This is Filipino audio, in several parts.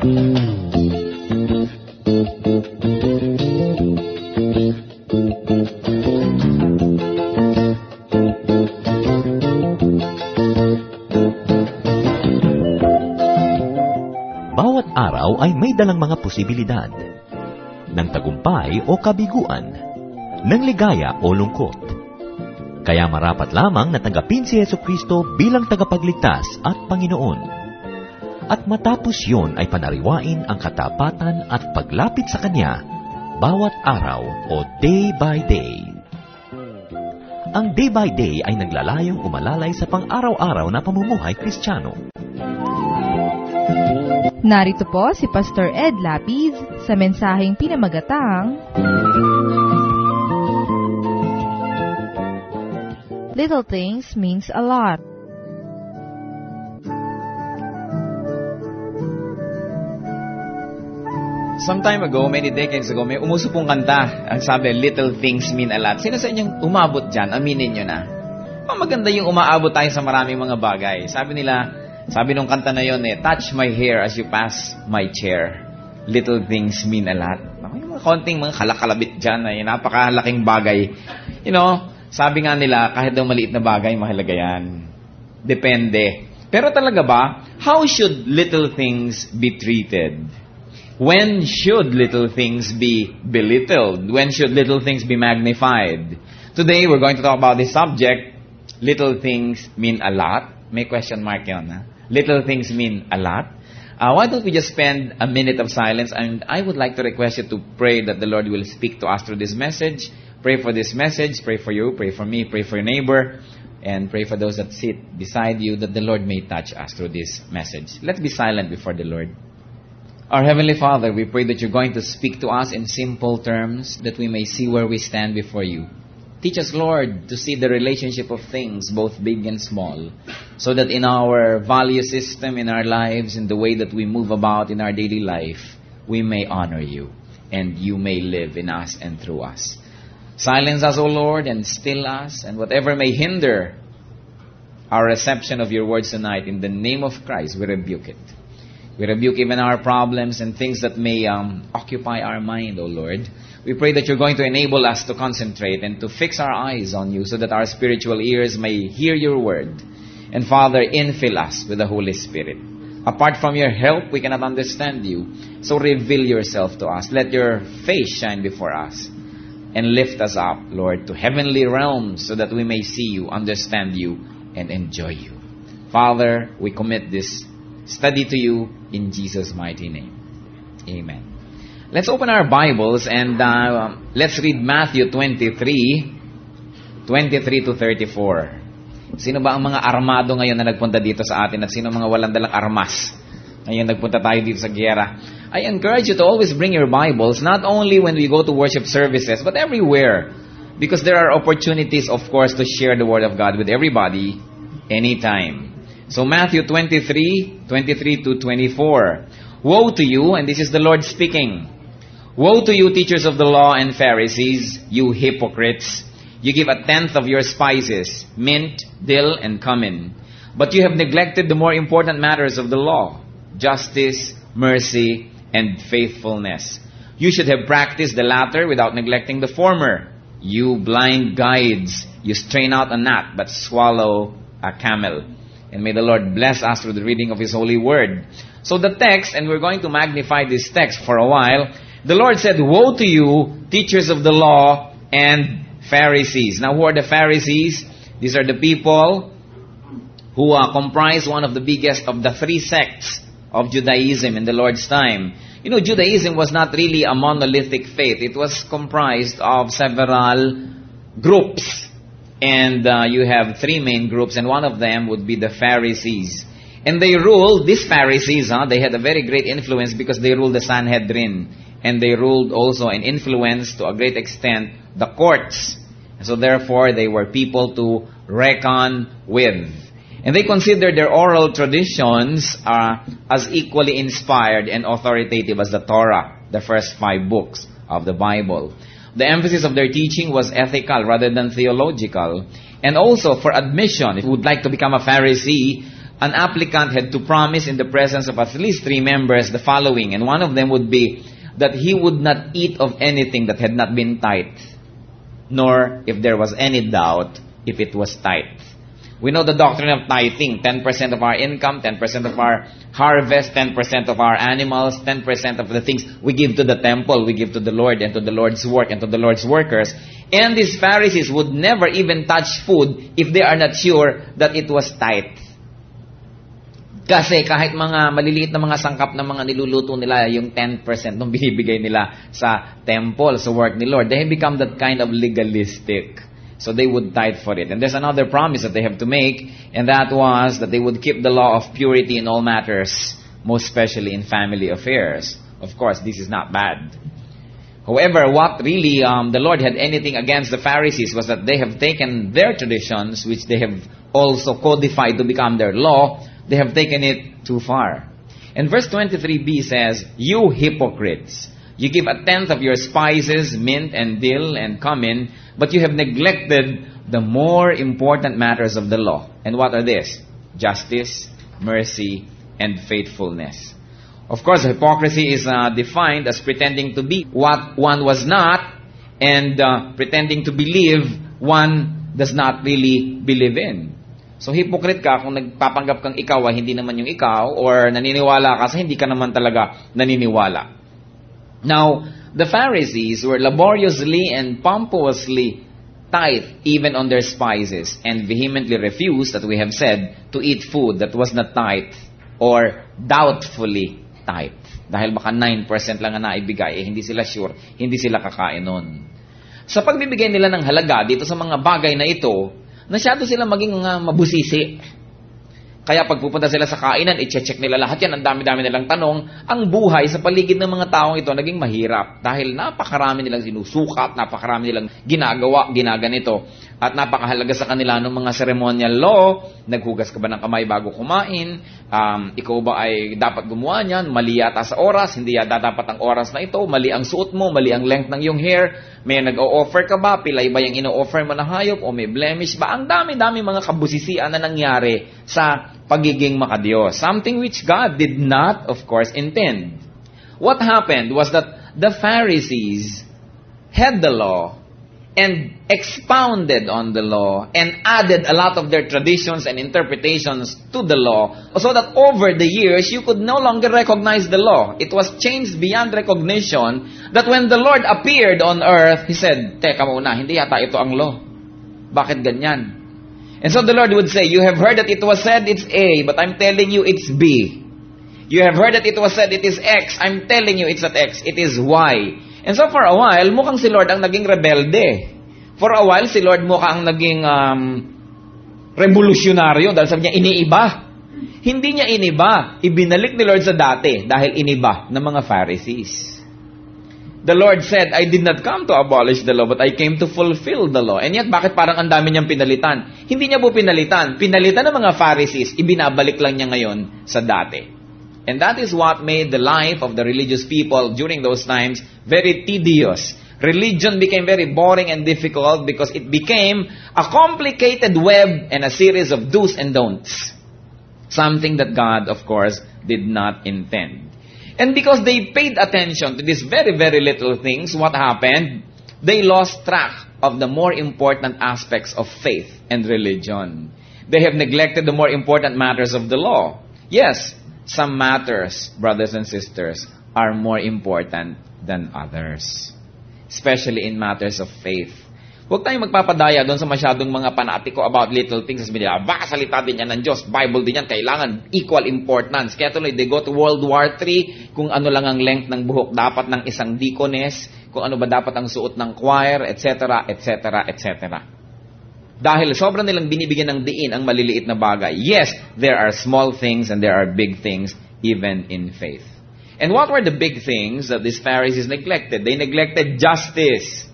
Bawat araw ay may dalang mga posibilidad ng tagumpay o kabiguan, ng ligaya o lungkot. Kaya marapat lamang na tanggapin si Jesucristo bilang tagapagligtas at Panginoon. At matapos yon ay panariwain ang katapatan at paglapit sa Kanya bawat araw o day by day. Ang day by day ay naglalayong umalalay sa pang-araw-araw na pamumuhay Kristiyano. Narito po si Pastor Ed Lapiz sa mensaheng pinamagatang Little Things Means a Lot. Some time ago, many decades ago, may umuso pong kanta. Ang sabi, Little Things Mean a Lot. Sino sa inyong umabot dyan? Aminin nyo na. Maganda yung umaabot tayo sa maraming mga bagay. Sabi nung kanta na yun, touch my hair as you pass my chair. Little things mean a lot. May mga konting mga kalakalabit dyan na napakalaking bagay. Sabi nga nila, kahit daw maliit na bagay, mahalaga yan. Depende. Pero talaga ba, how should little things be treated? When should little things be belittled? When should little things be magnified? Today, we're going to talk about this subject. Little things mean a lot. May question mark yun, ha? Little things mean a lot. Why don't we just spend a minute of silence? And I would like to request you to pray that the Lord will speak to us through this message. Pray for this message. Pray for you. Pray for me. Pray for your neighbor. And pray for those that sit beside you that the Lord may touch us through this message. Let's be silent before the Lord. Our Heavenly Father, we pray that you're going to speak to us in simple terms that we may see where we stand before you. Teach us, Lord, to see the relationship of things, both big and small, so that in our value system, in our lives, in the way that we move about in our daily life, we may honor you, and you may live in us and through us. Silence us, O Lord, and still us, and whatever may hinder our reception of your words tonight, in the name of Christ, we rebuke it. We rebuke even our problems and things that may occupy our mind, O Lord. We pray that you're going to enable us to concentrate and to fix our eyes on you so that our spiritual ears may hear your word. And Father, infill us with the Holy Spirit. Apart from your help, we cannot understand you. So reveal yourself to us. Let your face shine before us. And lift us up, Lord, to heavenly realms so that we may see you, understand you, and enjoy you. Father, we commit this study to you in Jesus' mighty name. Amen. Let's open our Bibles and let's read Matthew 23 to 34. Sino ba ang mga armado ngayon na nagpunta dito sa atin at sino mga walang dalang armas? Ngayon nagpunta tayo dito sa giyera. I encourage you to always bring your Bibles, not only when we go to worship services, but everywhere. Because there are opportunities, of course, to share the Word of God with everybody, anytime. So Matthew 23 to 24. Woe to you, and this is the Lord speaking. Woe to you, teachers of the law and Pharisees, you hypocrites! You give 1/10 of your spices, mint, dill, and cumin. But you have neglected the more important matters of the law, justice, mercy, and faithfulness. You should have practiced the latter without neglecting the former. You blind guides, you strain out a gnat, but swallow a camel. And may the Lord bless us through the reading of His holy word. So the text, and we're going to magnify this text for a while, the Lord said, woe to you, teachers of the law and Pharisees. Now, who are the Pharisees? These are the people who comprise one of the biggest of the 3 sects of Judaism in the Lord's time. You know, Judaism was not really a monolithic faith. It was comprised of several groups. And you have 3 main groups, and one of them would be the Pharisees. And they ruled, these Pharisees, they had a very great influence because they ruled the Sanhedrin. And they ruled also and influenced to a great extent the courts. So therefore, they were people to reckon with. And they considered their oral traditions as equally inspired and authoritative as the Torah, the first 5 books of the Bible. The emphasis of their teaching was ethical rather than theological. And also, for admission, if you would like to become a Pharisee, an applicant had to promise in the presence of at least 3 members the following, and one of them would be that he would not eat of anything that had not been tithed, nor, if there was any doubt, if it was tithed. We know the doctrine of tithing, 10% of our income, 10% of our harvest, 10% of our animals, 10% of the things we give to the temple, we give to the Lord and to the Lord's work and to the Lord's workers. And these Pharisees would never even touch food if they are not sure that it was tithed. Kasi kahit mga maliliit na mga sangkap na mga niluluto nila, yung 10% nung binibigay nila sa temple, sa work ni Lord, they have become that kind of legalistic. So they would tithe for it. And there's another promise that they have to make, and that was that they would keep the law of purity in all matters, most especially in family affairs. Of course, this is not bad. However, what really the Lord had anything against the Pharisees was that they have taken their traditions, which they have also codified to become their law, they have taken it too far. And verse 23b says, "You hypocrites, you give 1/10 of your spices, mint and dill and cumin, but you have neglected the more important matters of the law." And what are these? Justice, mercy, and faithfulness. Of course, hypocrisy is defined as pretending to be what one was not, and pretending to believe one does not really believe in. So, hypocrite ka kung nagpapanggap kang ikaw ay hindi naman yung ikaw, or naniniwala ka sa hindi ka naman talaga naniniwala. Now, the Pharisees were laboriously and pompously tithe even on their spices, and vehemently refused, that we have said, to eat food that was not tithe or doubtfully tithe. Dahil baka 9% lang ang naibigay, hindi sila sure, hindi sila kakain nun. Sa pagbibigay nila ng halaga dito sa mga bagay na ito, nasyado sila maging mabusisi. Kaya pag pupunta sila sa kainan, i-check nila lahat yan, ang dami-dami nilang tanong. Ang buhay sa paligid ng mga taong ito naging mahirap dahil napakarami nilang sinusukat, napakarami nilang ginaganito, at napakahalaga sa kanila ng mga ceremonial law. Naghugas ka ba ng kamay bago kumain? Ikaw ba ay dapat gumawa niyan? Mali yata sa oras, hindi yata dapat ang oras na ito, mali ang suot mo, mali ang length ng iyong hair, may nag-o-offer ka ba, pilay ba yung ino-offer mo na hayop, o may blemish ba? Ang dami-dami mga kabusisian na nangyari sa pagiging makadiyos. Something which God did not, of course, intend. What happened was that the Pharisees had the law and expounded on the law and added a lot of their traditions and interpretations to the law, so that over the years, you could no longer recognize the law. It was changed beyond recognition that when the Lord appeared on earth, He said, "Teka muna, hindi yata ito ang law. Bakit ganyan?" And so the Lord would say, "You have heard that it was said it's A, but I'm telling you it's B. You have heard that it was said it is X. I'm telling you it's not X, it is Y." And so for a while, mukhang si Lord ang naging rebelde. For a while, si Lord mukhang naging revolusyonaryo dahil sabi niya, iniiba. Hindi niya iniba. Ibinalik ni Lord sa dati dahil iniba ng mga Pharisees. The Lord said, "I did not come to abolish the law, but I came to fulfill the law." And yet, bakit parang ang dami niyang pinalitan? Hindi niya po pinalitan. Pinalitan ng mga Pharisees, ibinabalik lang niya ngayon sa dati. And that is what made the life of the religious people during those times very tedious. Religion became very boring and difficult because it became a complicated web and a series of do's and don'ts. Something that God, of course, did not intend. And because they paid attention to these very, very little things, what happened? They lost track of the more important aspects of faith and religion. They have neglected the more important matters of the law. Yes, some matters, brothers and sisters, are more important than others. Especially in matters of faith. Huwag tayong magpapadaya doon sa masyadong mga panatiko about little things. Sabi nila, baka salita din yan ng Diyos, Bible din yan, kailangan equal importance. Kaya tuloy, they go to World War III, kung ano lang ang length ng buhok dapat ng isang deaconess, kung ano ba dapat ang suot ng choir, etc., etc., etc. Dahil sobrang nilang binibigyan ng diin ang maliliit na bagay. Yes, there are small things and there are big things even in faith. And what were the big things that these Pharisees neglected? They neglected justice.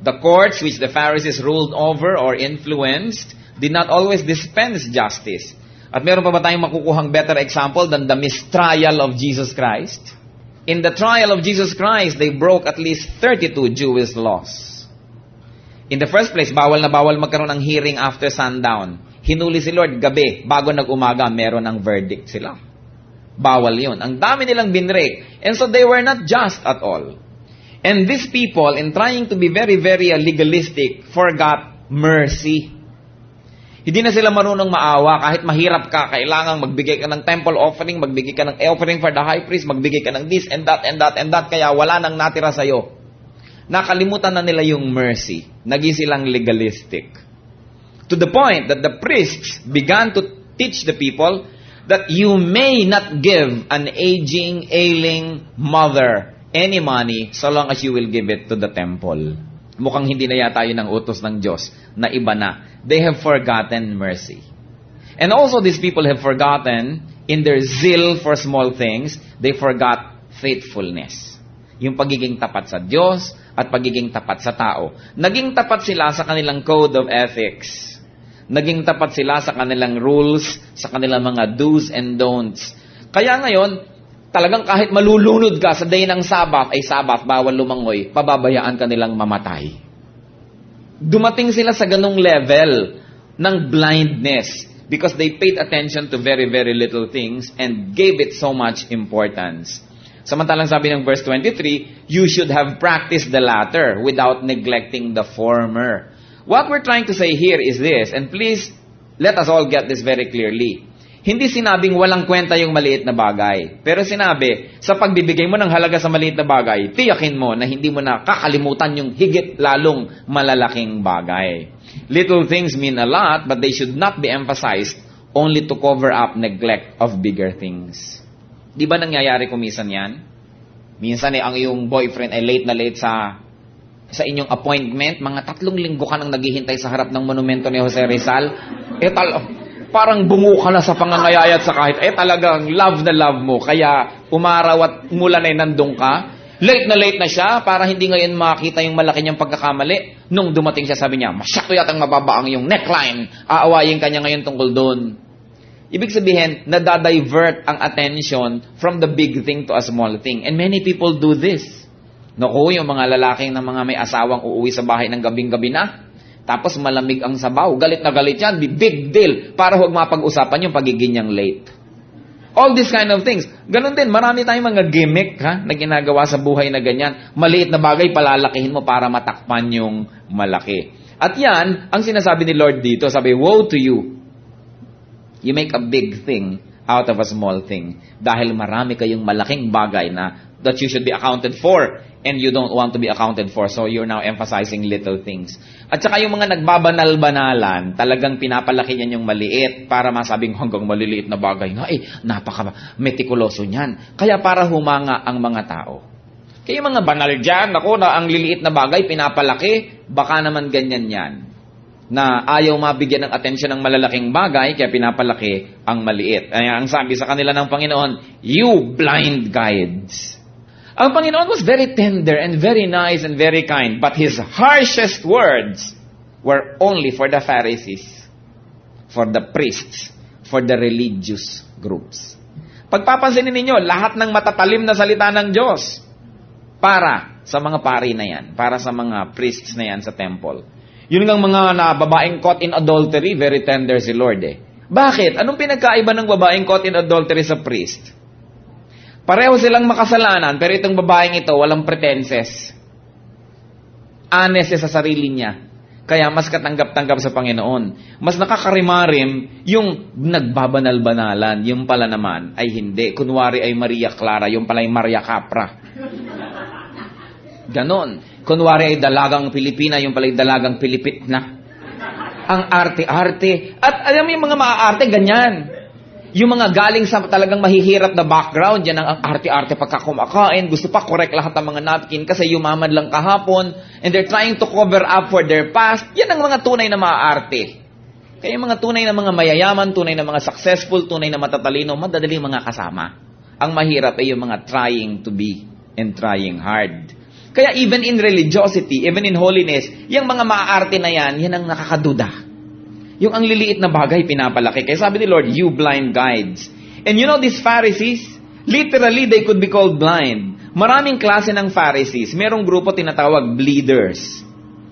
The courts which the Pharisees ruled over or influenced did not always dispense justice. At meron pa ba tayong makukuhang better example than the mistrial of Jesus Christ? In the trial of Jesus Christ, they broke at least 32 Jewish laws. In the first place, bawal na bawal magkaroon ng hearing after sundown. hinuli si Lord gabi, bago nag-umaga, meron ng verdict sila. Bawal yun. Ang dami nilang binrake. And so they were not just at all. And these people, in trying to be very, very legalistic, forgot mercy. Hindi na sila marunong maawa. Kahit mahirap ka, kailangan magbigay ka ng temple offering, magbigay ka ng offering for the high priest, magbigay ka ng this and that and that and that, kaya wala nang natira sa'yo. Nakalimutan na nila yung mercy. Naging silang legalistic. To the point that the priests began to teach the people that you may not give an aging, ailing mother any money so long as you will give it to the temple. Mukhang hindi na yata yun ang utos ng Diyos na iba na. They have forgotten mercy. And also these people have forgotten, in their zeal for small things, they forgot faithfulness. Yung pagiging tapat sa Diyos at pagiging tapat sa tao. Naging tapat sila sa kanilang code of ethics. Naging tapat sila sa kanilang rules, sa kanilang mga do's and don'ts. Kaya ngayon, talagang kahit malulunod ka sa day ng Sabbath, ay Sabbath, bawal lumangoy, pababayaan ka nilang mamatay. Dumating sila sa ganung level ng blindness because they paid attention to very, very little things and gave it so much importance. Samantalang sabi ng verse 23, you should have practiced the latter without neglecting the former. What we're trying to say here is this, and please, let us all get this very clearly. Hindi sinabing walang kwenta yung maliit na bagay. Pero sinabi, sa pagbibigay mo ng halaga sa maliit na bagay, tiyakin mo na hindi mo na kakalimutan yung higit lalong malalaking bagay. Little things mean a lot, but they should not be emphasized only to cover up neglect of bigger things. Di ba nangyayari kumisan yan? Minsan ang iyong boyfriend ay late na late sa inyong appointment, mga 3 linggo ka nang naghihintay sa harap ng monumento ni Jose Rizal. Parang bungo ka na sa pangangayayat sa kahit, talagang love na love mo. Kaya umaraw at umulan ay nandun ka. Late na siya para hindi ngayon makita yung malaki niyang pagkakamali. Nung dumating siya, sabi niya, masyado yatang mababa ang yung neckline. Aawayin ka niya ngayon tungkol doon. Ibig sabihin, nadadivert ang attention from the big thing to a small thing. And many people do this. Naku, yung mga lalaking na mga may asawang uuwi sa bahay ng gabing-gabi na. Tapos malamig ang sabaw. Galit na galit yan. Big deal. Para huwag mapag-usapan yung pagiging niyang late. All these kind of things. Ganon din. Marami tayong mga gimmick na ginagawa sa buhay na ganyan. Maliit na bagay, palalakihin mo para matakpan yung malaki. At yan, ang sinasabi ni Lord dito. Sabi, woe to you. You make a big thing out of a small thing. Dahil marami kayong malaking bagay na that you should be accounted for. And you don't want to be accounted for. So you're now emphasizing little things. At saka yung mga nagbabanal-banalan, talagang pinapalaki niyan yung maliit para masabing hanggang maliliit na bagay nga. Napaka-metikuloso niyan. Kaya para humanga ang mga tao. Kaya yung mga banal dyan, na ang liliit na bagay pinapalaki, baka naman ganyan yan. Na ayaw mabigyan ng atensyon ng malalaking bagay, kaya pinapalaki ang maliit. Ay, ang sabi sa kanila ng Panginoon, you blind guides. Ang Panginoon was very tender and very nice and very kind, but His harshest words were only for the Pharisees, for the priests, for the religious groups. Pagpapansinin ninyo, lahat ng matatalim na salita ng Diyos para sa mga pari na yan, para sa mga priests na yan sa temple. Yun ang mga babaeng caught in adultery, very tender si Lord Bakit? Anong pinagkaiba ng babaeng caught in adultery sa priest? Pareho silang makasalanan, pero itong babaeng ito, walang pretenses. Honest sa sarili niya. Kaya mas katanggap-tanggap sa Panginoon. Mas nakakarimarim yung nagbabanal-banalan. Yung pala naman ay hindi. Kunwari ay Maria Clara, yung pala ay Maria Capra. Ganon. Kunwari ay dalagang Pilipina, yung pala ay dalagang Pilipit na. Ang arte-arte. At alam mo yung mga maaarte, ganyan. Yung mga galing sa talagang mahihirap na background, yan ang arte-arte pagkakumakain, gusto pa correct lahat ng mga napkin kasi yumaman lang kahapon, and they're trying to cover up for their past. Yan ang mga tunay na maaarte. Kaya yung mga tunay na mga mayayaman, tunay na mga successful, tunay na matatalino, madadaling mga kasama. Ang mahirap ay yung mga trying to be and trying hard. Kaya even in religiosity, even in holiness, yung mga maaarte na yan ang nakakaduda. Yung ang liliit na bagay pinapalaki. Kaya sabi ni Lord, you blind guides. And you know these Pharisees, literally they could be called blind. Maraming klase ng Pharisees. Merong grupo tinatawag bleeders.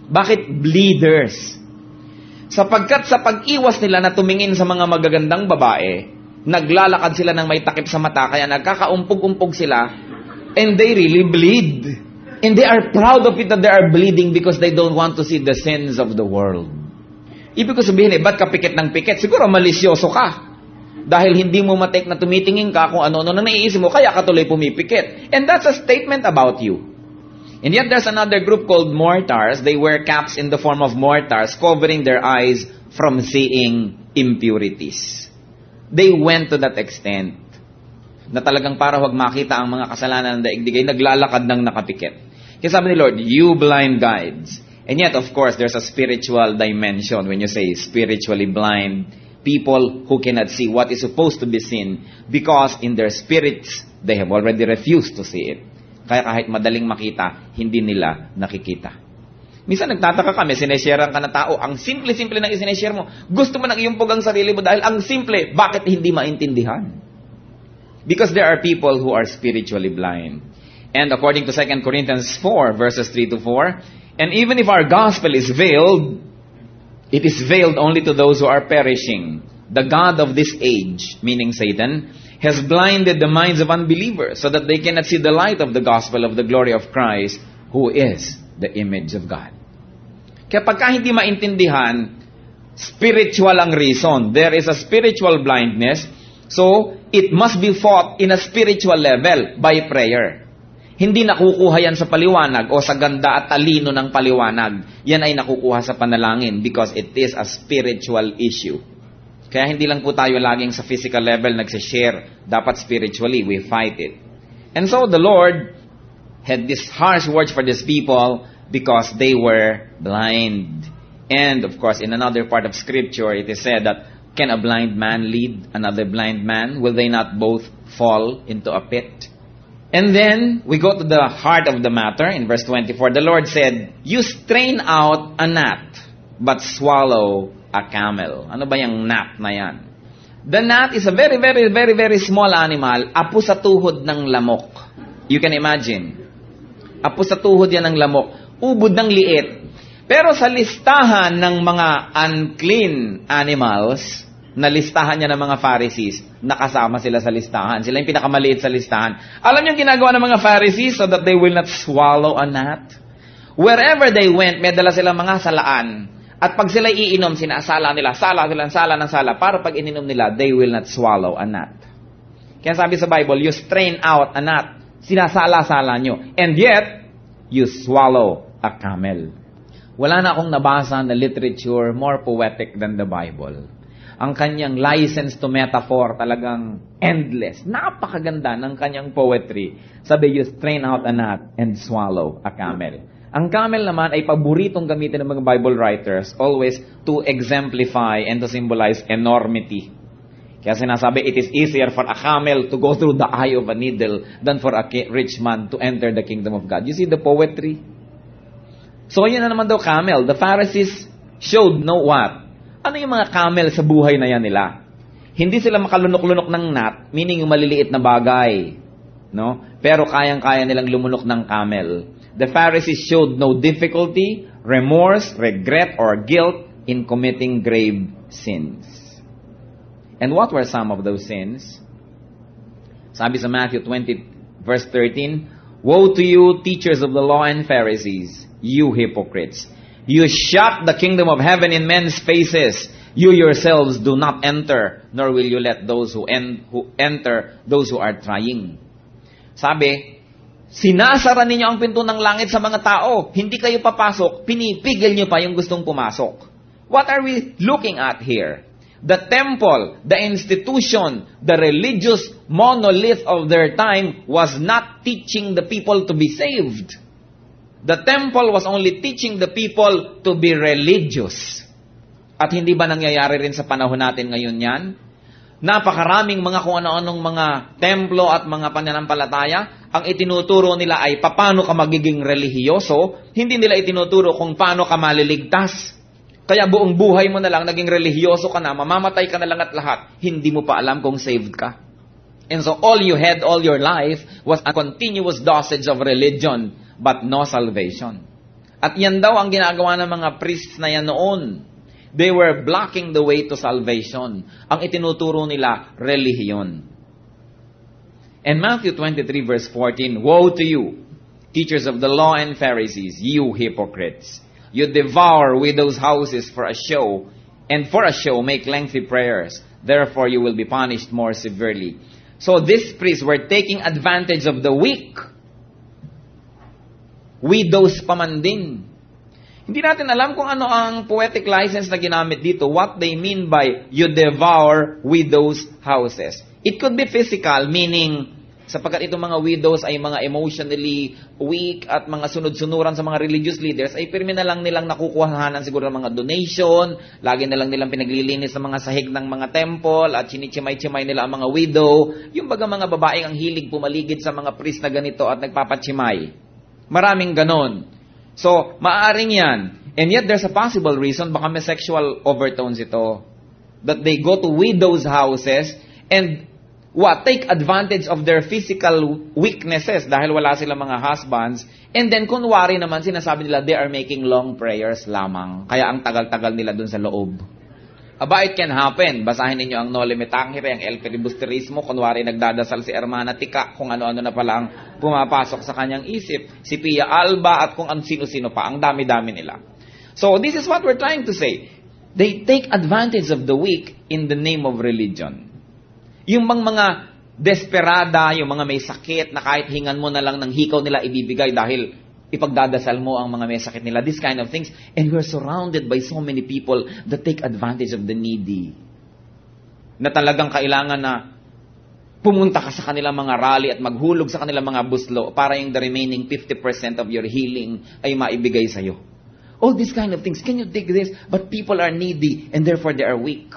Bakit bleeders? Sapagkat sa pag-iwas nila na tumingin sa mga magagandang babae, naglalakad sila ng may takip sa mata, kaya nagkakaumpog-umpog sila, and they really bleed. And they are proud of it that they are bleeding because they don't want to see the sins of the world. Ibig ko sabihin, ba't ka pikit ng pikit? Siguro malisyoso ka. Dahil hindi mo matek na tumitingin ka kung ano-ano na naiisip mo, kaya ka tuloy pumipikit. And that's a statement about you. And yet there's another group called mortars. They wear caps in the form of mortars, covering their eyes from seeing impurities. They went to that extent na talagang para huwag makita ang mga kasalanan ng daigdig ay naglalakad ng nakapikit. Kaya sabi ni Lord, you blind guides. And yet, of course, there's a spiritual dimension when you say spiritually blind. People who cannot see what is supposed to be seen because in their spirits, they have already refused to see it. Kaya kahit madaling makita, hindi nila nakikita. Minsan nagtataka kami, sinesharean ka na tao, ang simple-simple ng isineshare mo. Gusto mo nang iyumpog ang sarili mo dahil ang simple, bakit hindi maintindihan? Because there are people who are spiritually blind. And according to 2 Corinthians 4, verses 3 to 4, and even if our gospel is veiled, it is veiled only to those who are perishing. The God of this age, meaning Satan, has blinded the minds of unbelievers so that they cannot see the light of the gospel of the glory of Christ, who is the image of God. Kaya pagka hindi maintindihan, spiritual ang reason. There is a spiritual blindness, so it must be fought in a spiritual level by prayer. Hindi nakukuha yan sa paliwanag o sa ganda at talino ng paliwanag. Yan ay nakukuha sa panalangin because it is a spiritual issue. Kaya hindi lang po tayo laging sa physical level nagsishare. Dapat spiritually, we fight it. And so the Lord had these harsh words for these people because they were blind. And of course, in another part of Scripture, it is said that, can a blind man lead another blind man? Will they not both fall into a pit? And then, we go to the heart of the matter. In verse 24, the Lord said, you strain out a gnat, but swallow a camel. Ano ba yung gnat na yan? The gnat is a very, very, very, very small animal. Apo sa tuhod ng lamok. You can imagine. Apo sa tuhod yan ng lamok. Ubod ng liit. Pero sa listahan ng mga unclean animals, na listahan niya ng mga Pharisees, nakasama sila sa listahan. Sila yung pinakamaliit sa listahan. Alam niyo yung ginagawa ng mga Pharisees so that they will not swallow a gnat? Wherever they went, may dala silang mga salaan. At pag sila iinom, sinasala nila, sala ng sala, para pag ininom nila, they will not swallow a gnat. Kaya sabi sa Bible, you strain out a gnat. Sinasala-sala nyo. And yet, you swallow a camel. Wala na akong nabasa na literature more poetic than the Bible. Ang kanyang license to metaphor talagang endless. Napakaganda ng kanyang poetry. Sabi, you strain out a gnat and swallow a camel. Ang camel naman ay paboritong gamitin ng mga Bible writers always to exemplify and to symbolize enormity. Kaya sinasabi, it is easier for a camel to go through the eye of a needle than for a rich man to enter the kingdom of God. You see the poetry? So yun na naman daw camel. The Pharisees showed no what? Ano yung mga camel sa buhay na yan nila? Hindi sila makalunok-lunok ng gnat, meaning yung maliliit na bagay. No? Pero kayang-kaya nilang lumunok ng camel. The Pharisees showed no difficulty, remorse, regret, or guilt in committing grave sins. And what were some of those sins? Sabi sa Matthew 20, verse 13, woe to you, teachers of the law and Pharisees, you hypocrites! You shut the kingdom of heaven in men's faces. You yourselves do not enter, nor will you let those who enter, those who are trying. Sabi, sinasara ninyo ang pinto ng langit sa mga tao. Hindi kayo papasok, pinipigil nyo pa yung gustong pumasok. What are we looking at here? The temple, the institution, the religious monolith of their time was not teaching the people to be saved. The temple was only teaching the people to be religious. At hindi ba nangyayari rin sa panahon natin ngayon yan? Napakaraming mga kung ano-anong mga templo at mga pananampalataya, ang itinuturo nila ay paano ka magiging relihiyoso, hindi nila itinuturo kung paano ka maliligtas. Kaya buong buhay mo na lang, naging relihiyoso ka na, mamamatay ka na lang at lahat, hindi mo pa alam kung saved ka. And so all you had all your life was a continuous dosage of religion, but no salvation. At yan daw ang ginagawa ng mga priests na yan noon. They were blocking the way to salvation. Ang itinuturo nila, relihiyon. And Matthew 23 verse 14, Woe to you, teachers of the law and Pharisees, you hypocrites! You devour widows' houses for a show, and for a show make lengthy prayers. Therefore you will be punished more severely. So these priests were taking advantage of the weak. Widows pa man din. Hindi natin alam kung ano ang poetic license na ginamit dito, what they mean by you devour widows' houses. It could be physical, meaning sapagkat itong mga widows ay mga emotionally weak at mga sunod-sunuran sa mga religious leaders, ay pirmi na lang nilang nakukuhanan siguro ng mga donation, lagi na lang nilang pinaglilinis sa mga sahig ng mga temple, at chinichimay-chimay nila ang mga widow, yung baga mga babaeng ang hilig pumaligid sa mga priest na ganito at nagpapachimay. Maraming ganon. So, maaaring yan. And yet, there's a possible reason, baka may sexual overtones ito, that they go to widows' houses and take advantage of their physical weaknesses dahil wala silang mga husbands, and then kunwari naman sinasabi nila they are making long prayers lamang. Kaya ang tagal-tagal nila dun sa loob. Aba, it can happen. Basahin ninyo ang Noli Me Tangere, ang El Filibusterismo, kunwari nagdadasal si Hermana Tika, kung ano-ano na pala ang pumapasok sa kanyang isip. Si Pia Alba at kung sino-sino pa. Ang dami-dami nila. So, this is what we're trying to say. They take advantage of the weak in the name of religion. Yung mga desperada, yung mga may sakit na kahit hingan mo na lang ng hikaw nila ibibigay dahil ipagdadasal mo ang mga may sakit nila. This kind of things. And we're surrounded by so many people that take advantage of the needy. Na talagang kailangan na pumunta ka sa kanilang mga rally at maghulog sa kanilang mga buslo para yung the remaining 50% of your healing ay maibigay sa'yo. All these kind of things. Can you take this? But people are needy and therefore they are weak.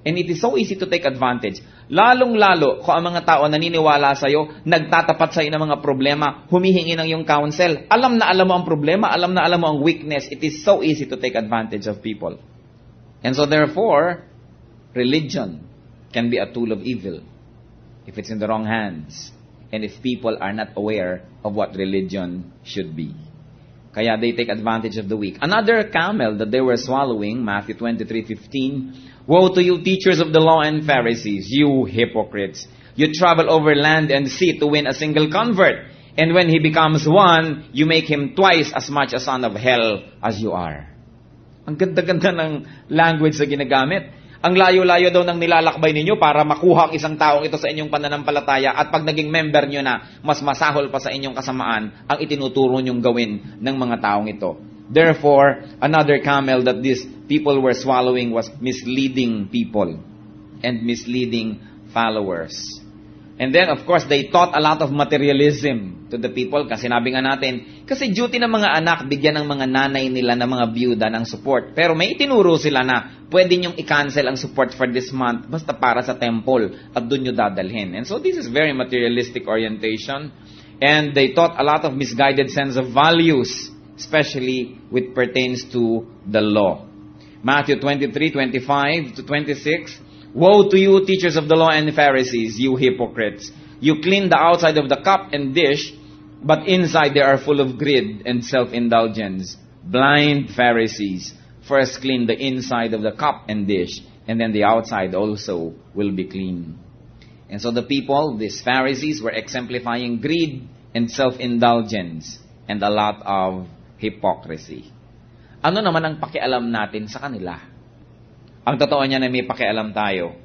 And it is so easy to take advantage. Lalong-lalo kung ang mga tao naniniwala sa'yo, nagtatapat sa'yo ng mga problema, humihingi ng yung counsel. Alam na alam mo ang problema, alam na alam mo ang weakness. It is so easy to take advantage of people. And so therefore, religion can be a tool of evil if it's in the wrong hands and if people are not aware of what religion should be. Kaya they take advantage of the weak. Another camel that they were swallowing, Matthew 23:15, Woe to you, teachers of the law and Pharisees, you hypocrites! You travel over land and sea to win a single convert, and when he becomes one, you make him twice as much a son of hell as you are. Ang ganda-ganda ng language na ginagamit. Ang layo-layo daw ng nilalakbay ninyo para makuha ang isang taong ito sa inyong pananampalataya, at pag naging member nyo na, mas masahol pa sa inyong kasamaan ang itinuturo nyong gawin ng mga taong ito. Therefore, another camel that these people were swallowing was misleading people and misleading followers. And then, of course, they taught a lot of materialism to the people. Kasi sinabi nga natin, kasi duty ng mga anak, bigyan ng mga nanay nila ng mga byuda ng support. Pero may itinuro sila na pwede nyong i-cancel ang support for this month basta para sa temple at doon nyo dadalhin. And so this is very materialistic orientation. And they taught a lot of misguided sense of values, especially which pertains to the law. Matthew 23:25-26, Woe to you, teachers of the law and Pharisees, you hypocrites! You clean the outside of the cup and dish, but inside they are full of greed and self-indulgence. Blind Pharisees, first clean the inside of the cup and dish, and then the outside also will be clean. And so the people, these Pharisees, were exemplifying greed and self-indulgence and a lot of hypocrisy. Ano naman ang pakialam natin sa kanila? Ang totoo niya na may pakialam tayo.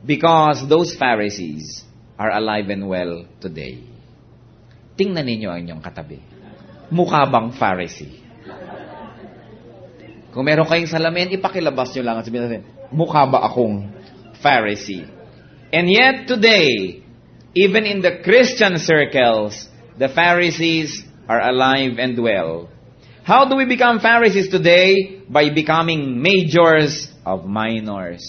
Because those Pharisees are alive and well today. Tingnan ninyo ang inyong katabi. Mukha bang Pharisee? Kung meron kayong salamin, ipakilabas nyo lang at sabihin natin, mukha ba akong Pharisee? And yet today, even in the Christian circles, the Pharisees are alive and well. How do we become Pharisees today? By becoming majors of minors.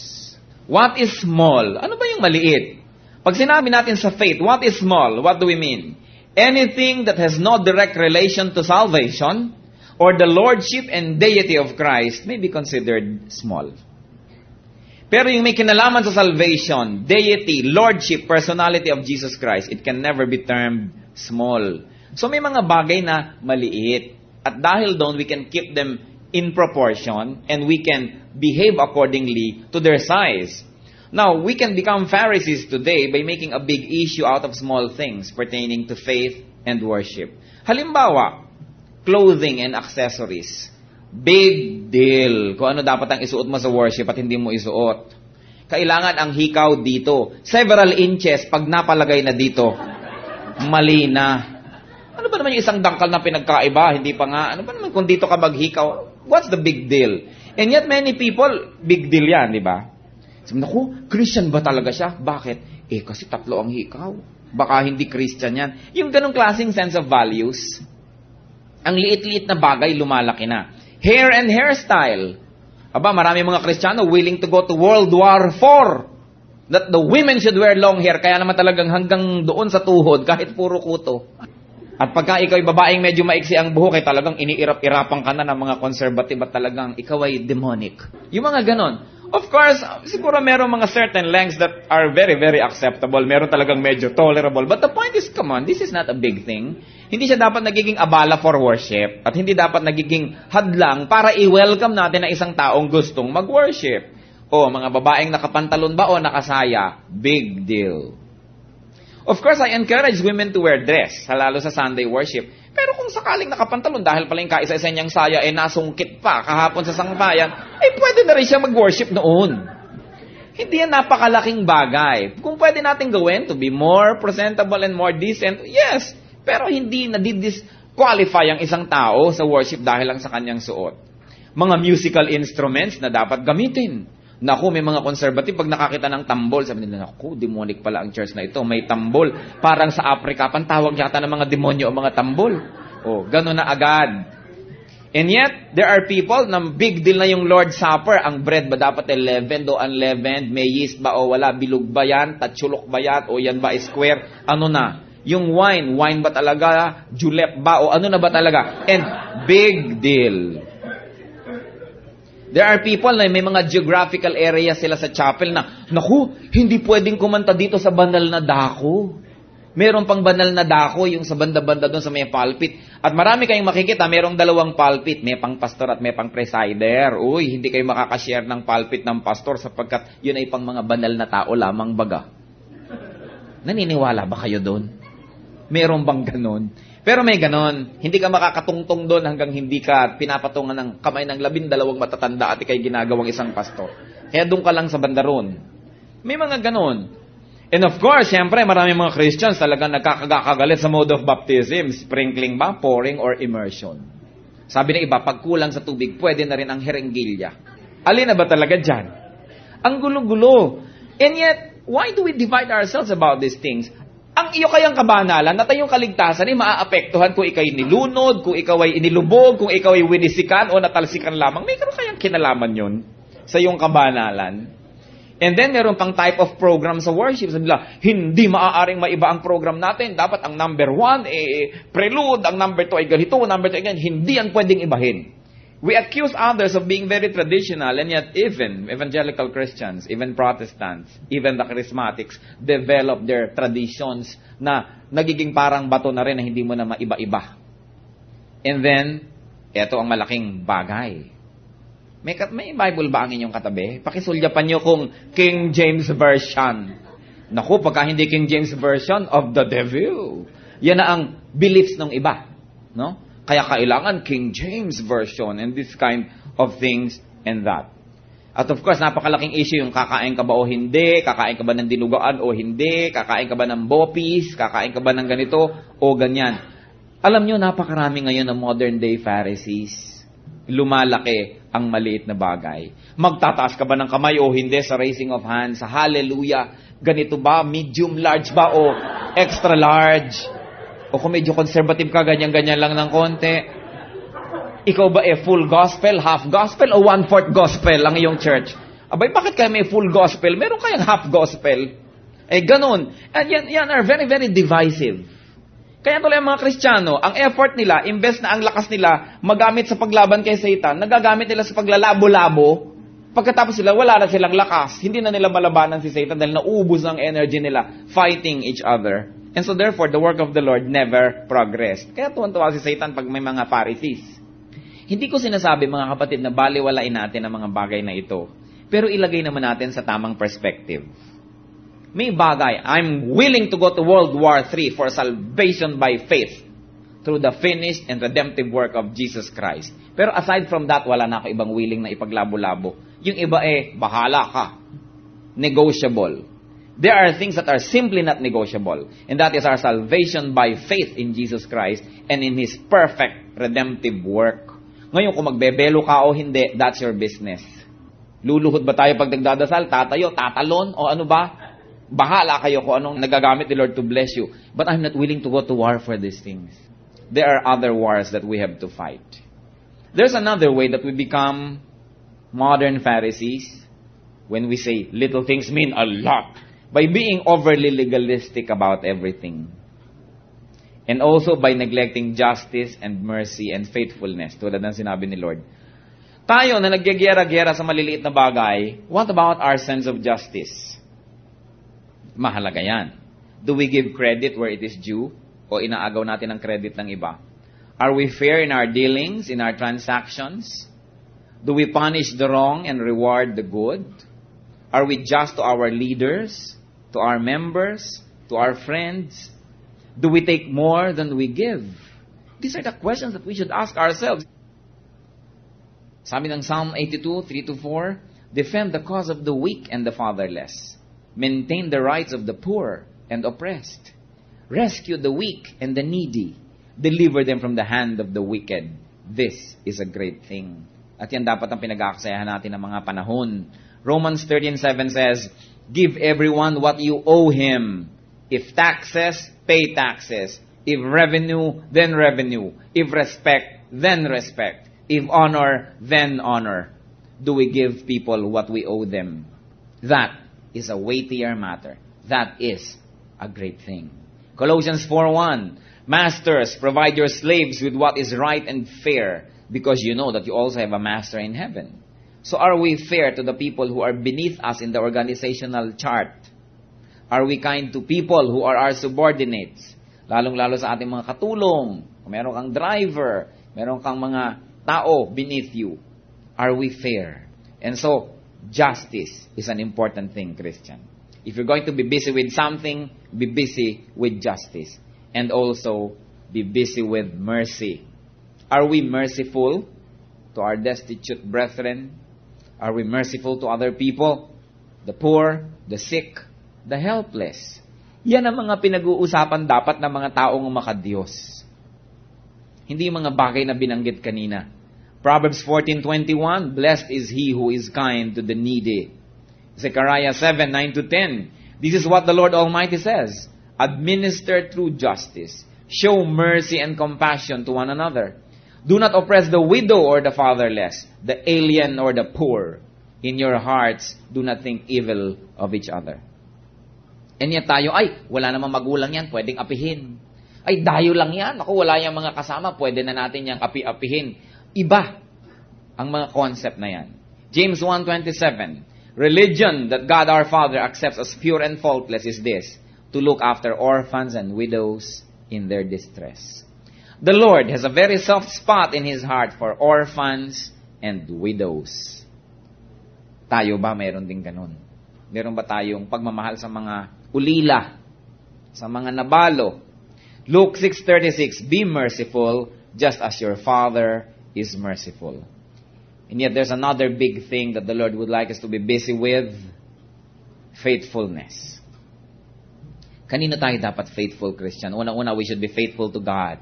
What is small? Ano ba yung maliit? Pag sinabi natin sa faith, what is small? What do we mean? Anything that has no direct relation to salvation or the lordship and deity of Christ may be considered small. Pero yung may kinalaman sa salvation, deity, lordship, personality of Jesus Christ, it can never be termed small. So may mga bagay na maliit. At dahil doon, we can keep them in proportion, and we can behave accordingly to their size. Now, we can become Pharisees today by making a big issue out of small things pertaining to faith and worship. Halimbawa, clothing and accessories. Big deal. Kung ano dapat ang isuot mo sa worship at hindi mo isuot. Kailangan ang hikaw dito. Several inches, pag napalagay na dito, mali na. Ano ba naman yung isang dangkal na pinagkaiba? Hindi pa nga. Ano ba naman kung dito ka maghikaw? What's the big deal? And yet many people, big deal yan, di ba? Sabi, naku, Christian ba talaga siya? Bakit? Kasi 3 ang hikaw. Baka hindi Christian yan. Yung ganong klaseng sense of values, ang liit-liit na bagay, lumalaki na. Hair and hairstyle. Aba, marami mga Kristiyano willing to go to World War IV that the women should wear long hair. Kaya naman talagang hanggang doon sa tuhod, kahit puro kuto. At pagka ikaw ay babaeng medyo maiksi ang buhok, ay talagang iniirap-irapan ka na ng mga conservative at talagang ikaw ay demonic. Yung mga ganon. Of course, siguro meron mga certain lengths that are very, very acceptable. Meron talagang medyo tolerable. But the point is, come on, this is not a big thing. Hindi siya dapat nagiging abala for worship at hindi dapat nagiging hadlang para i-welcome natin ang isang taong gustong mag-worship. O, mga babaeng nakapantalon ba o nakasaya? Big deal. Of course, I encourage women to wear dress, lalo sa Sunday worship. Pero kung sakaling nakapantalon, dahil pala yung kaisa-isa niyang saya ay nasungkit pa kahapon sa sangbayan, ay pwede na rin siya mag-worship noon. Hindi yan napakalaking bagay. Kung pwede natin gawin to be more presentable and more decent, yes. Pero hindi na-disqualify ang isang tao sa worship dahil lang sa kanyang suot. Mga musical instruments na dapat gamitin. Naku, may mga conservative, pag nakakita ng tambol, sabi nila, naku, demonic pala ang church na ito. May tambol. Parang sa Africa, pantawag yata ng mga demonyo o mga tambol. O, gano'n na agad. And yet, there are people na big deal na yung Lord's Supper. Ang bread ba dapat leavened o unleavened? May yeast ba o wala? Bilog ba yan? Tatsulok ba yan? O yan ba square? Ano na? Yung wine ba talaga? Julep ba? O ano na ba talaga? And big deal. There are people na may mga geographical area sila sa chapel na, naku, hindi pwedeng kumanta dito sa banal na dako. Meron pang banal na dako yung sa banda-banda doon sa may pulpit. At marami kayong makikita, merong 2 pulpit. May pang pastor at may pang presider. Uy, hindi kayo makakashare ng pulpit ng pastor sapagkat yun ay pang mga banal na tao lamang baga. Naniniwala ba kayo doon? Meron bang ganon? Pero may ganon. Hindi ka makakatungtong doon hanggang hindi ka pinapatungan ng kamay ng 12 matatanda at ikay ginagawang isang pastor. Kaya doon ka lang sa bandaron. May mga ganon. And of course, siyempre, marami mga Christians talagang nagkakagalit sa mode of baptism. Sprinkling ba, pouring, or immersion. Sabi ng iba, pag kulang sa tubig, pwede na rin ang herenggilya. Alin na ba talaga dyan? Ang gulo-gulo. And yet, why do we divide ourselves about these things? Ang iyo kayang kabanalan at iyong kaligtasan ay maaapektuhan kung ikay nilunod, kung ikaw ay inilubog, kung ikaw ay winisikan o natalsikan lamang. May kayang kinalaman yun sa iyong kabanalan. And then, meron pang type of program sa worship. Sabi nila, hindi maaaring maiba ang program natin. Dapat ang number 1, prelude. Ang number 2 ay ganito, number 3 ay ganyan. Hindi yan pwedeng ibahin. We accuse others of being very traditional, and yet even evangelical Christians, even Protestants, even the charismatics, develop their traditions na nagiging parang bato na rin na hindi mo na maiba-iba. And then, eto ang malaking bagay. May Bible ba ang inyong katabi? Pakisulyapan nyo kung King James Version. Naku, pagka hindi King James Version, of the devil. Yan na ang beliefs ng iba. No? Kaya kailangan King James Version and this kind of things and that. At of course, napakalaking issue yung kakain ka ba o hindi, kakain ka ba ng dinugaan o hindi, kakain ka ba ng bopis, kakain ka ba ng ganito o ganyan. Alam nyo, napakarami ngayon ng modern day Pharisees. Lumalaki ang maliit na bagay. Magtataas ka ba ng kamay o hindi sa raising of hands, sa hallelujah, ganito ba, medium large ba o extra large? O kung medyo conservative ka, ganyan-ganyan lang ng konti. Ikaw ba full gospel, half gospel, o 1/4 gospel ang iyong church? Abay, bakit kayo may full gospel? Meron kayang half gospel. Ganun. And yan are very, very divisive. Kaya tuloy ang mga Kristiyano, ang effort nila, imbes na ang lakas nila magamit sa paglaban kay Satan, nagagamit nila sa paglalabo-labo. Pagkatapos sila, wala na silang lakas. Hindi na nila malabanan si Satan dahil naubos ang energy nila fighting each other. And so therefore, the work of the Lord never progressed. Kaya tuwan-tuwa si Satan pag may mga Pharisees. Hindi ko sinasabi, mga kapatid, na baliwalain natin ang mga bagay na ito. Pero ilagay naman natin sa tamang perspective. May bagay, I'm willing to go to World War III for salvation by faith through the finished and redemptive work of Jesus Christ. Pero aside from that, wala na ako ibang willing na ipaglabo-labo. Yung iba bahala ka. Negotiable. There are things that are simply not negotiable. And that is our salvation by faith in Jesus Christ and in His perfect redemptive work. Ngayon, kung magbebelo ka o hindi, that's your business. Luluhod ba tayo pag nagdadasal? Tatayo, tatalon, o ano ba? Bahala kayo kung anong nagagamit ni Lord to bless you. But I'm not willing to go to war for these things. There are other wars that we have to fight. There's another way that we become modern Pharisees when we say little things mean a lot. By being overly legalistic about everything. And also by neglecting justice and mercy and faithfulness. Tulad ng sinabi ni Lord. Tayo na nagyagera-gera sa maliliit na bagay, what about our sense of justice? Mahalaga yan. Do we give credit where it is due? O inaagaw natin ang credit ng iba? Are we fair in our dealings, in our transactions? Do we punish the wrong and reward the good? Are we just to our leaders? To our members, to our friends? Do we take more than we give? These are the questions that we should ask ourselves. Sabi ng Psalm 82, 3-4, defend the cause of the weak and the fatherless. Maintain the rights of the poor and oppressed. Rescue the weak and the needy. Deliver them from the hand of the wicked. This is a great thing. At yan dapat ang pinag-aaksayahan natin ng mga panahon. Romans 13:7 says, give everyone what you owe him. If taxes, pay taxes. If revenue, then revenue. If respect, then respect. If honor, then honor. Do we give people what we owe them? That is a weightier matter. That is a great thing. Colossians 4:1, Masters, provide your slaves with what is right and fair, because you know that you also have a master in heaven. So are we fair to the people who are beneath us in the organizational chart? Are we kind to people who are our subordinates? Lalong-lalo sa ating mga katulong. Kung meron kang driver, meron kang mga tao beneath you. Are we fair? And so, justice is an important thing, Christian. If you're going to be busy with something, be busy with justice. And also, be busy with mercy. Are we merciful to our destitute brethren? Are we merciful to other people? The poor, the sick, the helpless. Yan ang mga pinag-uusapan dapat ng mga taong makadiyos. Hindi yung mga bagay na binanggit kanina. Proverbs 14:21, blessed is he who is kind to the needy. Zechariah 7:9-10, this is what the Lord Almighty says, administer true justice, show mercy and compassion to one another. Do not oppress the widow or the fatherless, the alien or the poor. In your hearts, do not think evil of each other. And yet tayo, wala namang magulang yan, pwedeng apihin. Dayo lang yan, wala yung mga kasama, pwede na natin yung api-apihin. Iba ang mga concept na yan. James 1:27, religion that God our Father accepts as pure and faultless is this, to look after orphans and widows in their distress. The Lord has a very soft spot in His heart for orphans and widows. Tayo ba mayroon din ganun? Meron ba tayong pagmamahal sa mga ulila, sa mga nabalo? Luke 6:36, be merciful just as your Father is merciful. And yet there's another big thing that the Lord would like us to be busy with, faithfulness. Kanino tayo dapat faithful, Christian? Una-una, we should be faithful to God.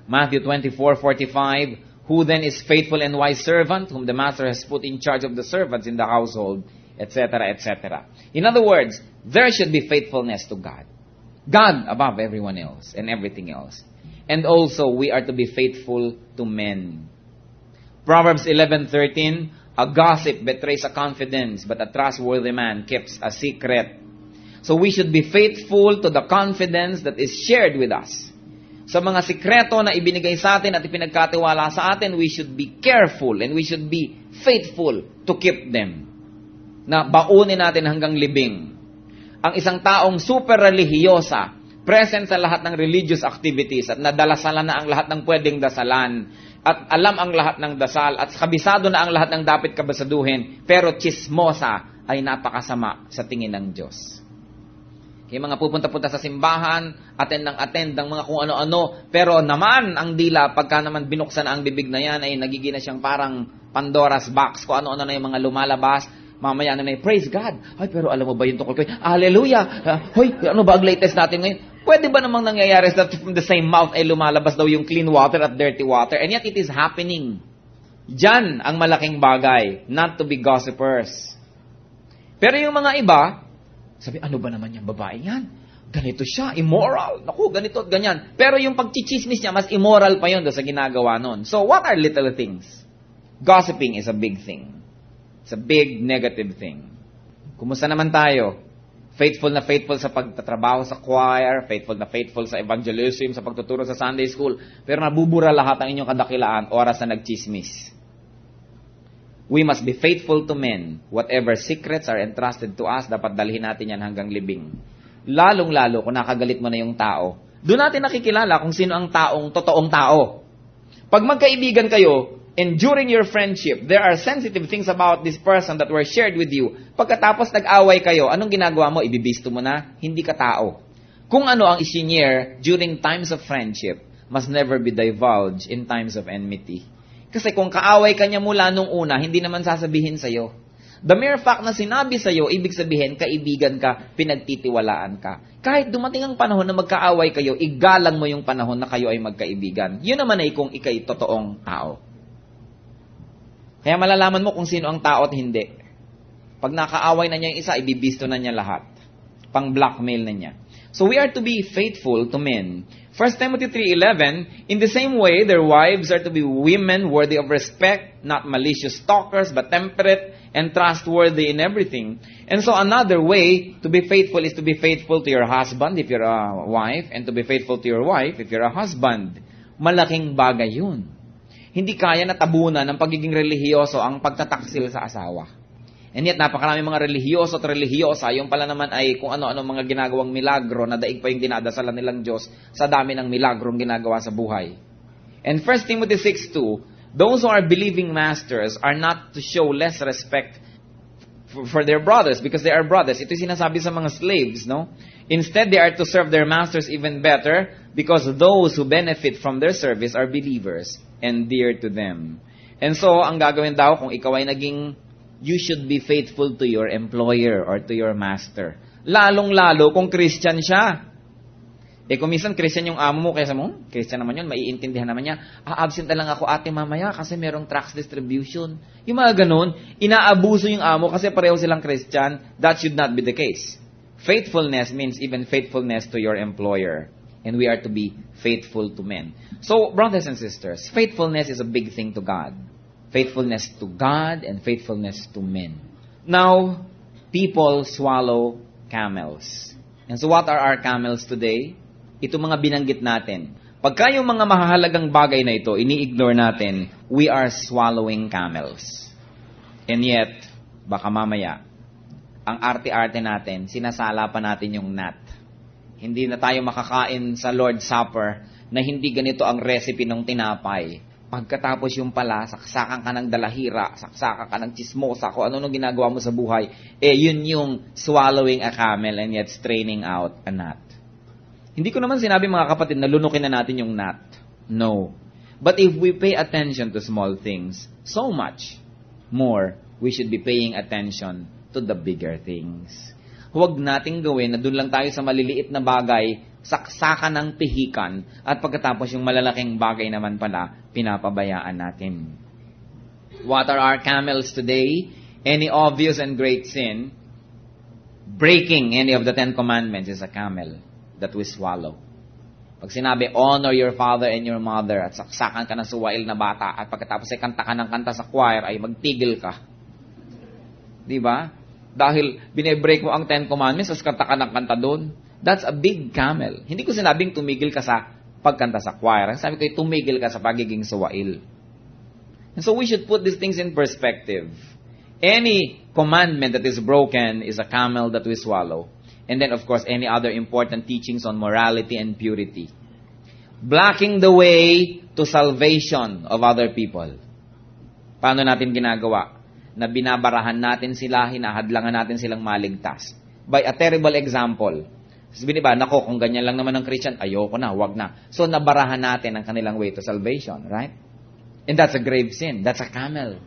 Matthew 24:45, who then is faithful and wise servant, whom the master has put in charge of the servants in the household, etc., etc. In other words, there should be faithfulness to God. God above everyone else and everything else. And also, we are to be faithful to men. Proverbs 11:13, a gossip betrays a confidence, but a trustworthy man keeps a secret. So we should be faithful to the confidence that is shared with us. Sa mga sikreto na ibinigay sa atin at ipinagkatiwala sa atin, we should be careful and we should be faithful to keep them. Na baunin natin hanggang libing. Ang isang taong super relihiyosa, present sa lahat ng religious activities at nadalasalan na ang lahat ng pwedeng dasalan, at alam ang lahat ng dasal at kabisado na ang lahat ng dapat kabasaduhin, pero chismosa ay napakasama sa tingin ng Diyos. Yung mga pupunta-punta sa simbahan, attend ng mga kung ano-ano, pero naman ang dila, pagka naman binuksan ang bibig na yan, ay nagiging na siyang parang Pandora's box, kung ano-ano na yung mga lumalabas, mamaya na praise God. Ay, pero alam mo ba yung tungkol ko? Hallelujah! Hoy, ano ba ang latest natin ngayon? Pwede ba namang nangyayari that from the same mouth ay lumalabas daw yung clean water at dirty water? And yet it is happening. Diyan ang malaking bagay, not to be gossipers. Pero yung mga iba, sabi, ano ba naman yung babae yan? Ganito siya, immoral. Naku, ganito at ganyan. Pero yung pagchichismis niya, mas immoral pa yun sa ginagawa nun. So what are little things? Gossiping is a big thing. It's a big negative thing. Kumusta naman tayo? Faithful sa pagtatrabaho sa choir, faithful sa evangelism, sa pagtuturo sa Sunday school, pero nabubura lahat ang inyong kadakilaan, oras na nagchismis. We must be faithful to men. Whatever secrets are entrusted to us, dapat dalhin natin yan hanggang libing. Lalong-lalo kung nakagalit mo na yung tao. Doon natin nakikilala kung sino ang totoong tao. Pag magkaibigan kayo, and during your friendship, there are sensitive things about this person that were shared with you. Pagkatapos nag-away kayo, anong ginagawa mo? Ibibisto mo na? Hindi ka tao. Kung ano ang isinyer during times of friendship, must never be divulged in times of enmity. Kasi kung kaaway ka niya mula nung una, hindi naman sasabihin sa'yo. The mere fact na sinabi sa'yo, ibig sabihin, kaibigan ka, pinagtitiwalaan ka. Kahit dumating ang panahon na magkaaway kayo, igalang mo yung panahon na kayo ay magkaibigan. Yun naman ay kung ikay totoong tao. Kaya malalaman mo kung sino ang tao at hindi. Pag nakaaway na niya yung isa, ibibisto na niya lahat. Pang-blackmail na niya. So we are to be faithful to men. 1 Timothy 3:11, in the same way, their wives are to be women worthy of respect, not malicious talkers, but temperate and trustworthy in everything. And so another way to be faithful is to be faithful to your husband if you're a wife, and to be faithful to your wife if you're a husband. Malaking bagay yun. Hindi kaya na tabunan ng pagiging relihiyoso ang pagtataksil sa asawa. And yet, napakarami mga relihiyoso at relihiyosa, yung pala naman ay kung ano-ano mga ginagawang milagro na daig pa yung dinadasalan nilang Diyos sa dami ng milagrong ginagawa sa buhay. And 1 Timothy 6:2, those who are believing masters are not to show less respect for their brothers because they are brothers. Ito sinasabi sa mga slaves, no? Instead, they are to serve their masters even better because those who benefit from their service are believers and dear to them. And so, ang gagawin daw kung ikaw ay you should be faithful to your employer or to your master. Lalong-lalo kung Christian siya. Kung minsan Christian yung amo mo, kaysa mo, Christian naman yun, maiintindihan naman niya, absent na lang ako ate mamaya kasi merong tax distribution. Yung mga ganun, inaabuso yung amo kasi pareho silang Christian. That should not be the case. Faithfulness means even faithfulness to your employer. And we are to be faithful to men. So, brothers and sisters, faithfulness is a big thing to God. Faithfulness to God and faithfulness to men. Now, people swallow camels. And so what are our camels today? Ito mga binanggit natin. Pagka yung mga mahalagang bagay na ito, ini-ignore natin, we are swallowing camels. And yet, baka mamaya, ang arte-arte natin, sinasala pa natin yung gnat. Hindi na tayo makakain sa Lord's Supper na hindi ganito ang recipe ng tinapay. Pagkatapos yung pala, saksakan ka ng dalahira, saksakan ka ng chismosa, kung ano nung ginagawa mo sa buhay, yun yung swallowing a camel and yet straining out a gnat. Hindi ko naman sinabi mga kapatid na lunukin na natin yung gnat. No. But if we pay attention to small things, so much more, we should be paying attention to the bigger things. Huwag nating gawin na doon lang tayo sa maliliit na bagay, saksakan ng pihikan, at pagkatapos yung malalaking bagay naman pala, pinapabayaan natin. What are our camels today? Any obvious and great sin, breaking any of the 10 commandments is a camel that we swallow. Pag sinabi, honor your father and your mother, at saksakan ka ng suwail na bata, at pagkatapos ay kanta ka ng kanta sa choir, ay magtigil ka. Diba? Dahil binebreak mo ang 10 commandments, as kanta ka ng kanta doon. That's a big camel. Hindi ko sinabing tumigil ka sa pagkanta sa choir. Sabi ko, tumigil ka sa pagiging suwail. And so we should put these things in perspective. Any commandment that is broken is a camel that we swallow. And then, of course, any other important teachings on morality and purity. Blocking the way to salvation of other people. Paano natin ginagawa? Na binabarahan natin sila, hinahadlangan natin silang maligtas. By a terrible example. Sabi ba, nako, kung ganyan lang naman ng Christian, ayoko na, wag na. So, nabarahan natin ang kanilang way to salvation, right? And that's a grave sin. That's a camel.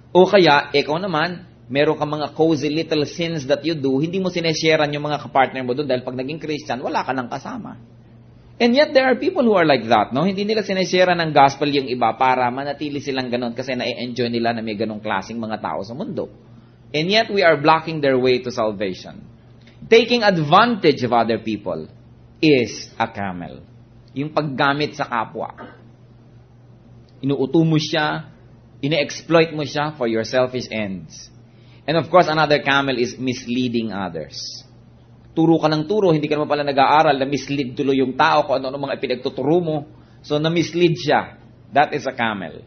O kaya, ikaw naman, meron ka mga cozy little sins that you do, hindi mo sinesharean yung mga kapartner mo doon dahil pag naging Christian, wala ka nang kasama. And yet, there are people who are like that, no? Hindi nila sinesharean ng gospel yung iba para manatili silang ganon kasi na-enjoy nila na may ganong klaseng mga tao sa mundo. And yet, we are blocking their way to salvation. Taking advantage of other people is a camel. Yung paggamit sa kapwa. Inuuto mo siya, ine-exploit mo siya for your selfish ends. And of course, another camel is misleading others. Turo ka ng turo, hindi ka naman pala nag-aaral, na-mislead tuloy yung tao kung ano-ano mga pinagtuturo mo. So, na-mislead siya. That is a camel.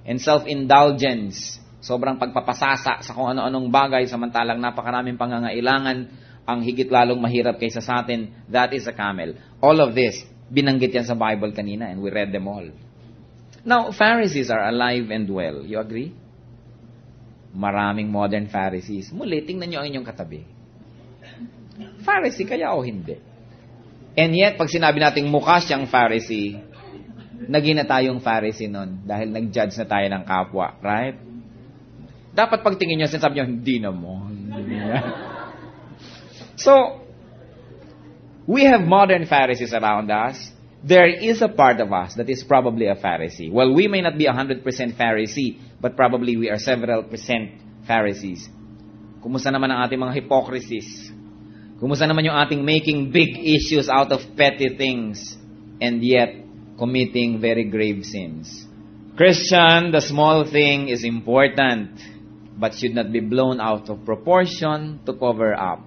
And self-indulgence, sobrang pagpapasasa sa kung ano-anong bagay, samantalang napakaraming pangangailangan, ang higit lalong mahirap kaysa sa atin, that is a camel. All of this, binanggit yan sa Bible kanina, and we read them all. Now, Pharisees are alive and well. You agree? Maraming modern Pharisees. Muli, tingnan nyo ang inyong katabi. Pharisee kaya o hindi? And yet, pag sinabi nating mukha siyang Pharisee, naging na tayong Pharisee nun dahil nag-judge na tayo ng kapwa. Right? Dapat pagtingin nyo, sinasabi nyo, hindi na mo. So, we have modern Pharisees around us. There is a part of us that is probably a Pharisee. Well, we may not be 100% Pharisee, but probably we are several percent Pharisees. Kumusta naman ang ating mga hypocrisies? Kumusta naman yung ating making big issues out of petty things and yet committing very grave sins? Christian, the small thing is important but should not be blown out of proportion to cover up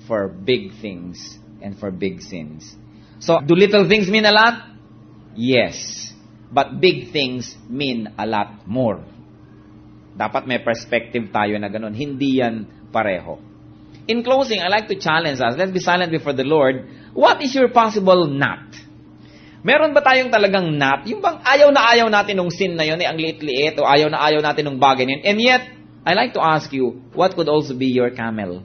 for big things and for big sins. So, do little things mean a lot? Yes. But big things mean a lot more. Dapat may perspective tayo na ganun. Hindi yan pareho. In closing, I like to challenge us. Let's be silent before the Lord. What is your possible not? Meron ba tayong talagang not? Yung bang ayaw na ayaw natin ng sin na yun, ang liit-liit, o ayaw na ayaw natin ng bagay na yun. And yet, I like to ask you, what could also be your camel?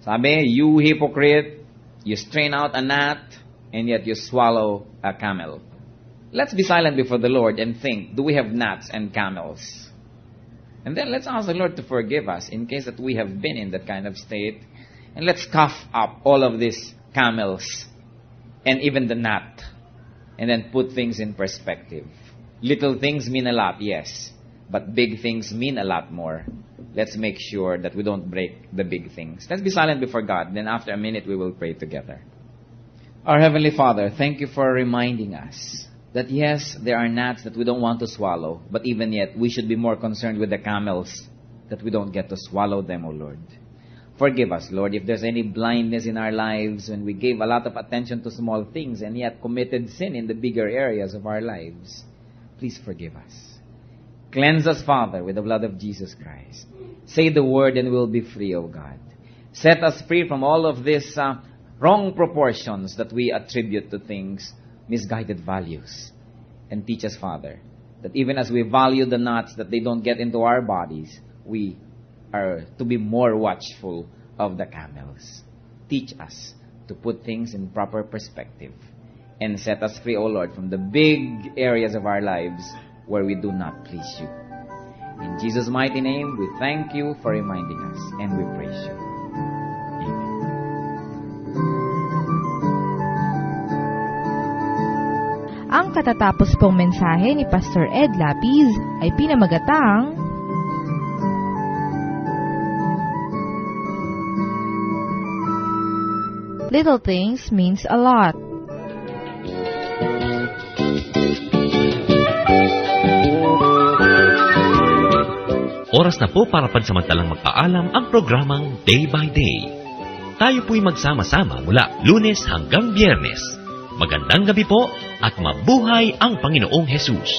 Sabi, you hypocrite, you strain out a gnat, and yet you swallow a camel. Let's be silent before the Lord and think, do we have gnats and camels? And then let's ask the Lord to forgive us in case that we have been in that kind of state. And let's cough up all of these camels and even the gnat. And then put things in perspective. Little things mean a lot, yes. But big things mean a lot more. Let's make sure that we don't break the big things. Let's be silent before God. Then after a minute, we will pray together. Our Heavenly Father, thank you for reminding us that yes, there are gnats that we don't want to swallow, but even yet, we should be more concerned with the camels that we don't get to swallow them, O Lord. Forgive us, Lord, if there's any blindness in our lives when we gave a lot of attention to small things and yet committed sin in the bigger areas of our lives. Please forgive us. Cleanse us, Father, with the blood of Jesus Christ. Say the word and we'll be free, O God. Set us free from all of these wrong proportions that we attribute to things, misguided values. And teach us, Father, that even as we value the nuts that they don't get into our bodies, we are to be more watchful of the camels. Teach us to put things in proper perspective and set us free, O Lord, from the big areas of our lives where we do not please you. In Jesus' mighty name, we thank you for reminding us and we praise you. Amen. Ang katatapos pong mensahe ni Pastor Ed Lapiz ay pinamagatang Little things means a lot. Oras na po para pansamantalang magpaalam ang programang Day by Day. Tayo po'y magsama-sama mula Lunes hanggang Biyernes. Magandang gabi po at mabuhay ang Panginoong Hesus.